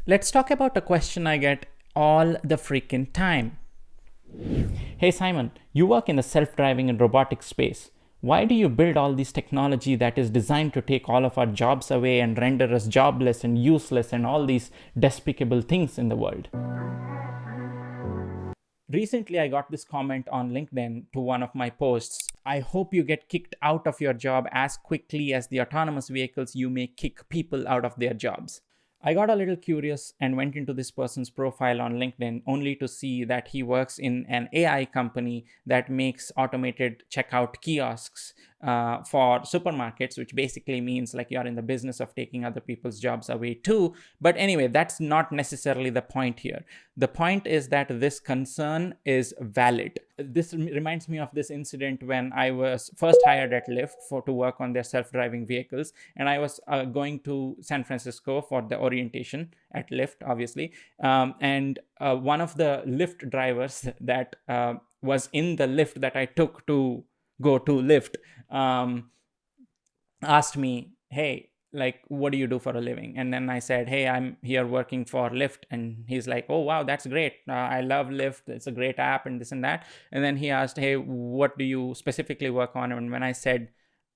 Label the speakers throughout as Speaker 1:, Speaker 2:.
Speaker 1: Let's talk about a question I get all the freaking time. Hey Simon, you work in the self-driving and robotics space. Why do you build all this technology that is designed to take all of our jobs away and render us jobless and useless and all these despicable things in the world? Recently, I got this comment on LinkedIn to one of my posts. I hope you get kicked out of your job as quickly as the autonomous vehicles you may kick people out of their jobs. I got a little curious and went into this person's profile on LinkedIn only to see that he works in an AI company that makes automated checkout kiosks for supermarkets, which basically means like you're in the business of taking other people's jobs away too. But anyway, that's not necessarily the point here. The point is that this concern is valid. This reminds me of this incident when I was first hired at Lyft to work on their self-driving vehicles, and I was going to San Francisco for the orientation at Lyft, obviously. And one of the Lyft drivers that was in the Lyft that I took to go to Lyft asked me, hey, like, what do you do for a living? And then I said, hey, I'm here working for Lyft. And he's like, oh, wow, that's great. I love Lyft. It's a great app and this and that. And then he asked, hey, what do you specifically work on? And when I said,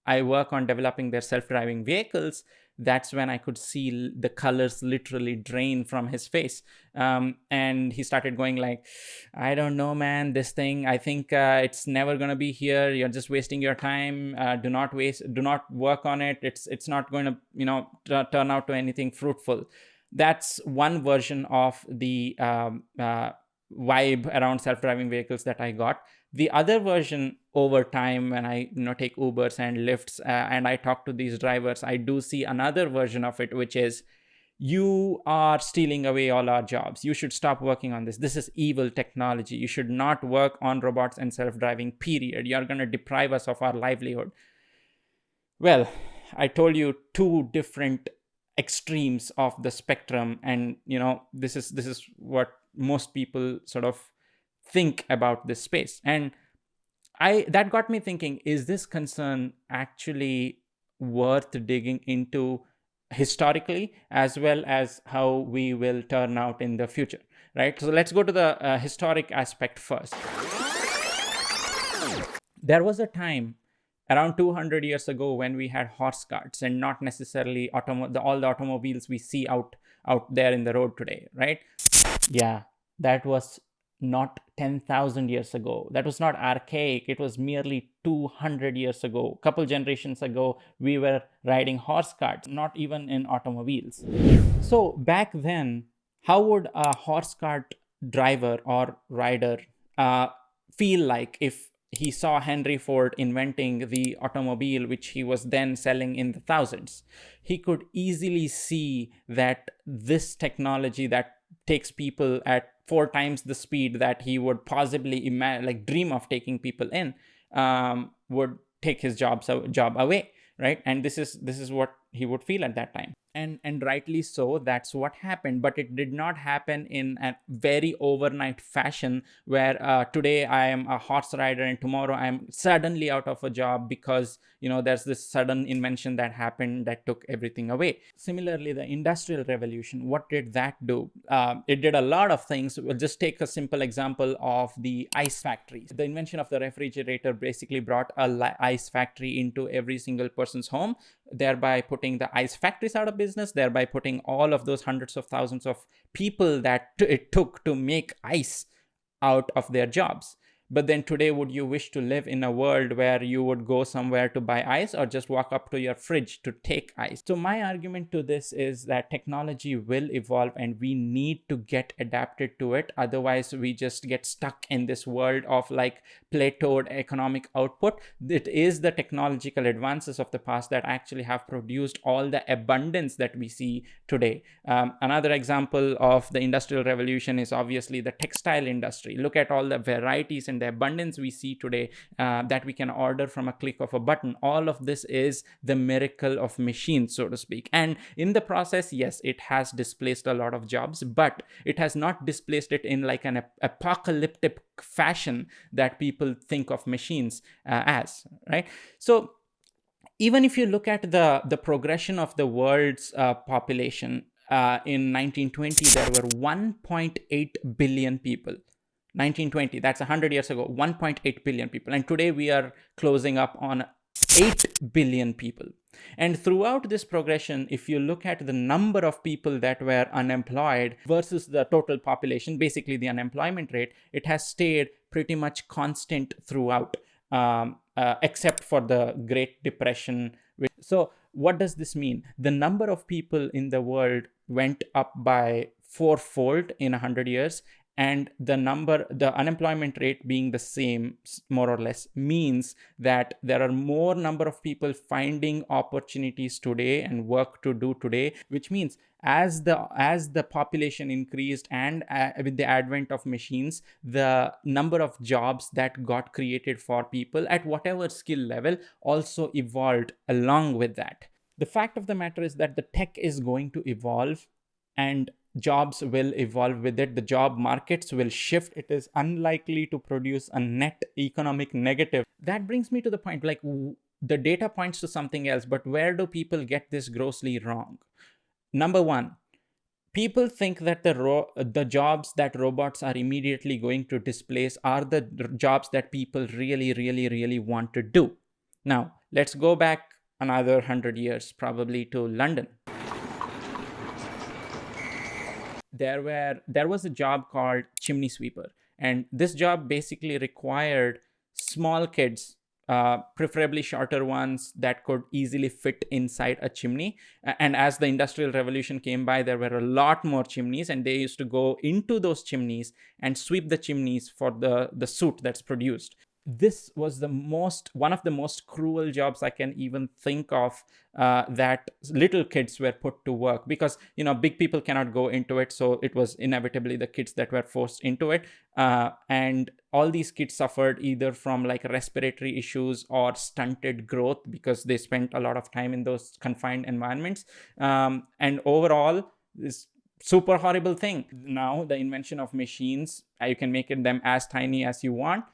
Speaker 1: I work on developing their self-driving vehicles, that's when I could see the colors literally drain from his face. And he started going like, I don't know, man, this thing, I think it's never going to be here. You're just wasting your time. Do not work on it. It's not going to, turn out to anything fruitful. That's one version of the vibe around self-driving vehicles that I got. The other version, over time, when I take Ubers and Lyfts and I talk to these drivers, I do see another version of it, which is, you are stealing away all our jobs. You should stop working on this. This is evil technology. You should not work on robots and self-driving, period. You're going to deprive us of our livelihood. Well, I told you two different extremes of the spectrum, and this is what most people sort of think about this space. And that got me thinking, is this concern actually worth digging into historically, as well as how we will turn out in the future, right? So let's go to the historic aspect first. There was a time around 200 years ago when we had horse carts and not necessarily all the automobiles we see out there in the road today, right? Yeah, that was not 10,000 years ago. That was not archaic. It was merely 200 years ago. A couple generations ago, we were riding horse carts, not even in automobiles. So back then, how would a horse cart driver or rider feel like if he saw Henry Ford inventing the automobile, which he was then selling in the thousands? He could easily see that this technology that takes people at 4 times the speed that he would possibly dream of taking people in, would take his job away, right? And this is what he would feel at that time. And rightly so, that's what happened. But it did not happen in a very overnight fashion where today I am a horse rider and tomorrow I am suddenly out of a job because there's this sudden invention that happened that took everything away. Similarly, the Industrial Revolution, what did that do? It did a lot of things. We'll just take a simple example of the ice factories. The invention of the refrigerator basically brought a ice factory into every single person's home, thereby putting the ice factories out of business, thereby putting all of those hundreds of thousands of people that it took to make ice out of their jobs. But then today, would you wish to live in a world where you would go somewhere to buy ice or just walk up to your fridge to take ice? So my argument to this is that technology will evolve and we need to get adapted to it. Otherwise, we just get stuck in this world of like plateaued economic output. It is the technological advances of the past that actually have produced all the abundance that we see today. Another example of the Industrial Revolution is obviously the textile industry. Look at all the varieties and the abundance we see today that we can order from a click of a button. All of this is the miracle of machines, so to speak. And in the process, yes, it has displaced a lot of jobs, but it has not displaced it in like an apocalyptic fashion that people think of machines as, right? So even if you look at the progression of the world's population, In 1920, there were 1.8 billion people. 1920, that's 100 years ago, 1.8 billion people. And today we are closing up on 8 billion people. And throughout this progression, if you look at the number of people that were unemployed versus the total population, basically the unemployment rate, it has stayed pretty much constant throughout, except for the Great Depression. So what does this mean? The number of people in the world went up by fourfold in 100 years. And the unemployment rate being the same, more or less, means that there are more number of people finding opportunities today and work to do today, which means as the population increased and with the advent of machines, the number of jobs that got created for people at whatever skill level also evolved along with that. The fact of the matter is that the tech is going to evolve and jobs will evolve with it. The job markets will shift. It is unlikely to produce a net economic negative. That brings me to the point, like, the data points to something else, but where do people get this grossly wrong? Number one, people think that the jobs that robots are immediately going to displace are the jobs that people really, really, really want to do. Now, let's go back another 100 years, probably to London. There was a job called chimney sweeper, and this job basically required small kids, preferably shorter ones that could easily fit inside a chimney. And as the Industrial Revolution came by, there were a lot more chimneys, and they used to go into those chimneys and sweep the chimneys for the soot that's produced. This was one of the most cruel jobs I can even think of, that little kids were put to work, because big people cannot go into it, so it was inevitably the kids that were forced into it, and all these kids suffered either from like respiratory issues or stunted growth because they spent a lot of time in those confined environments, and overall this super horrible thing. Now the invention of machines, you can make them as tiny as you want,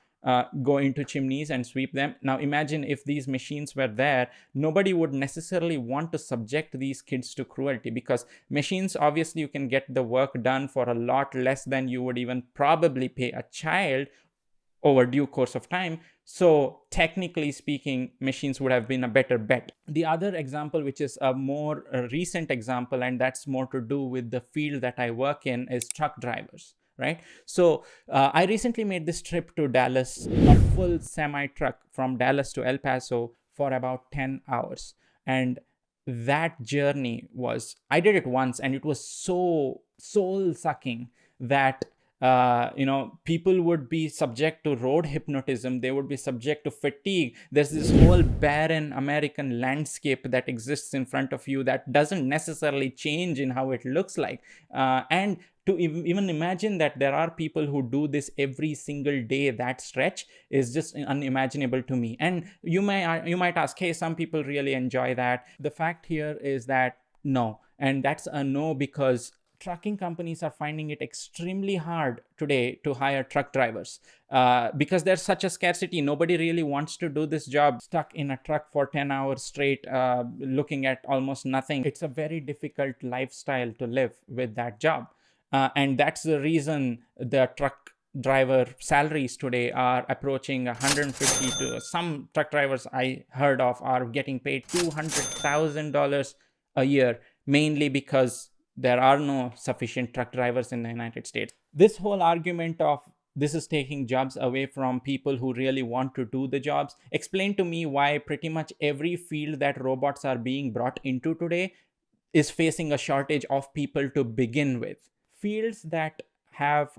Speaker 1: go into chimneys and sweep them. Now imagine if these machines were there, nobody would necessarily want to subject these kids to cruelty, because machines, obviously you can get the work done for a lot less than you would even probably pay a child over due course of time. So technically speaking, machines would have been a better bet. The other example, which is a more recent example, and that's more to do with the field that I work in, is truck drivers. Right. So I recently made this trip to Dallas, a full semi truck from Dallas to El Paso for about 10 hours. And that journey I did it once, and it was so soul sucking that people would be subject to road hypnotism. They would be subject to fatigue. There's this whole barren American landscape that exists in front of you that doesn't necessarily change in how it looks like. And to even imagine that there are people who do this every single day, that stretch is just unimaginable to me. And you might ask, hey, some people really enjoy that. The fact here is that no, and that's a no, because trucking companies are finding it extremely hard today to hire truck drivers, because there's such a scarcity. Nobody really wants to do this job stuck in a truck for 10 hours straight, looking at almost nothing. It's a very difficult lifestyle to live with that job. And that's the reason the truck driver salaries today are approaching 150 to some truck drivers I heard of are getting paid $200,000 a year, mainly because there are no sufficient truck drivers in the United States. This whole argument of this is taking jobs away from people who really want to do the jobs, explain to me why pretty much every field that robots are being brought into today is facing a shortage of people to begin with. Fields that have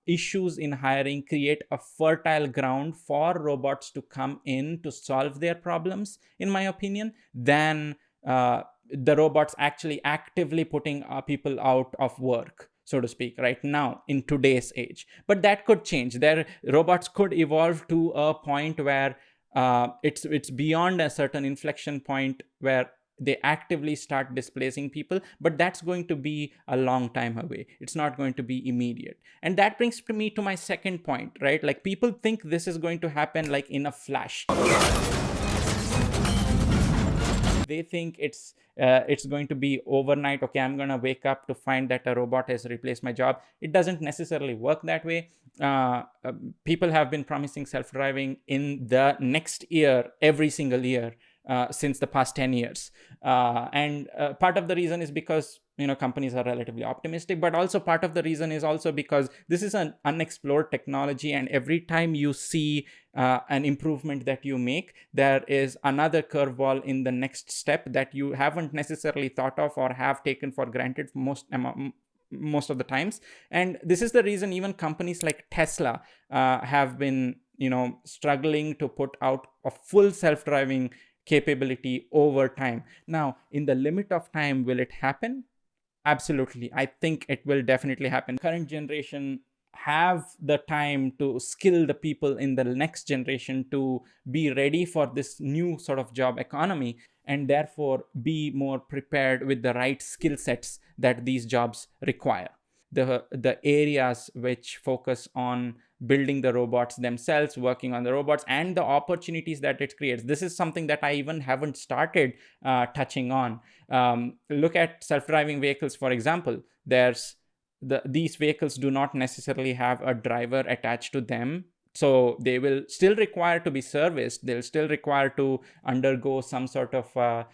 Speaker 1: issues in hiring create a fertile ground for robots to come in to solve their problems, in my opinion, than the robots actually actively putting people out of work, so to speak, right now in today's age. But that could change. Robots could evolve to a point where it's beyond a certain inflection point where they actively start displacing people, but that's going to be a long time away. It's not going to be immediate. And that brings me to my second point, right? Like, people think this is going to happen like in a flash. They think it's going to be overnight. Okay, I'm going to wake up to find that a robot has replaced my job. It doesn't necessarily work that way. People have been promising self-driving in the next year, every single year, since the past 10 years. And part of the reason is because companies are relatively optimistic, but also part of the reason is also because this is an unexplored technology, and every time you see an improvement that you make, there is another curveball in the next step that you haven't necessarily thought of or have taken for granted most of the times. And this is the reason even companies like Tesla have been struggling to put out a full self-driving capability over time. Now, in the limit of time, will it happen? Absolutely. I think it will definitely happen. Current generation have the time to skill the people in the next generation to be ready for this new sort of job economy, and therefore be more prepared with the right skill sets that these jobs require. The areas which focus on building the robots themselves, working on the robots, and the opportunities that it creates. This is something that I even haven't started touching on. Look at self-driving vehicles, for example. These vehicles do not necessarily have a driver attached to them. So they will still require to be serviced. They'll still require to undergo some sort of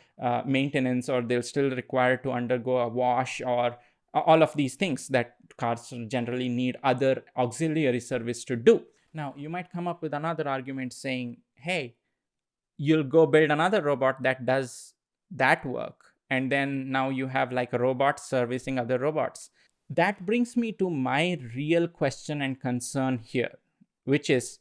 Speaker 1: maintenance, or they'll still require to undergo a wash, or all of these things that cars generally need other auxiliary service to do. Now, you might come up with another argument saying, hey, you'll go build another robot that does that work, and then now you have like a robot servicing other robots. That brings me to my real question and concern here, which is,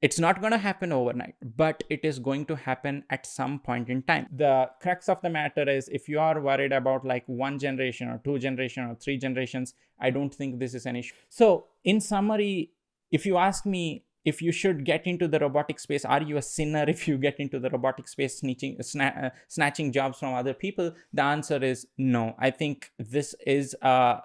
Speaker 1: it's not going to happen overnight, but it is going to happen at some point in time. The crux of the matter is, if you are worried about like 1 generation or 2 generation or 3 generations, I don't think this is an issue. So in summary, if you ask me if you should get into the robotic space, are you a sinner if you get into the robotic space snatching jobs from other people? The answer is no. I think this is a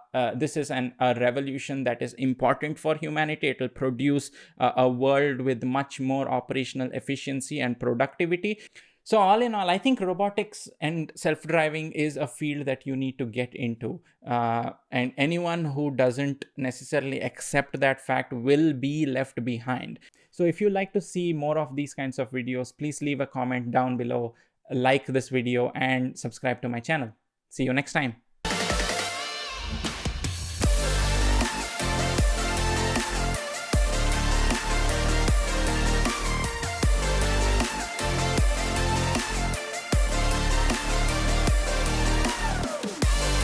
Speaker 1: revolution that is important for humanity. It will produce a world with much more operational efficiency and productivity. So all in all, I think robotics and self-driving is a field that you need to get into. And anyone who doesn't necessarily accept that fact will be left behind. So if you like to see more of these kinds of videos, please leave a comment down below, like this video, and subscribe to my channel. See you next time.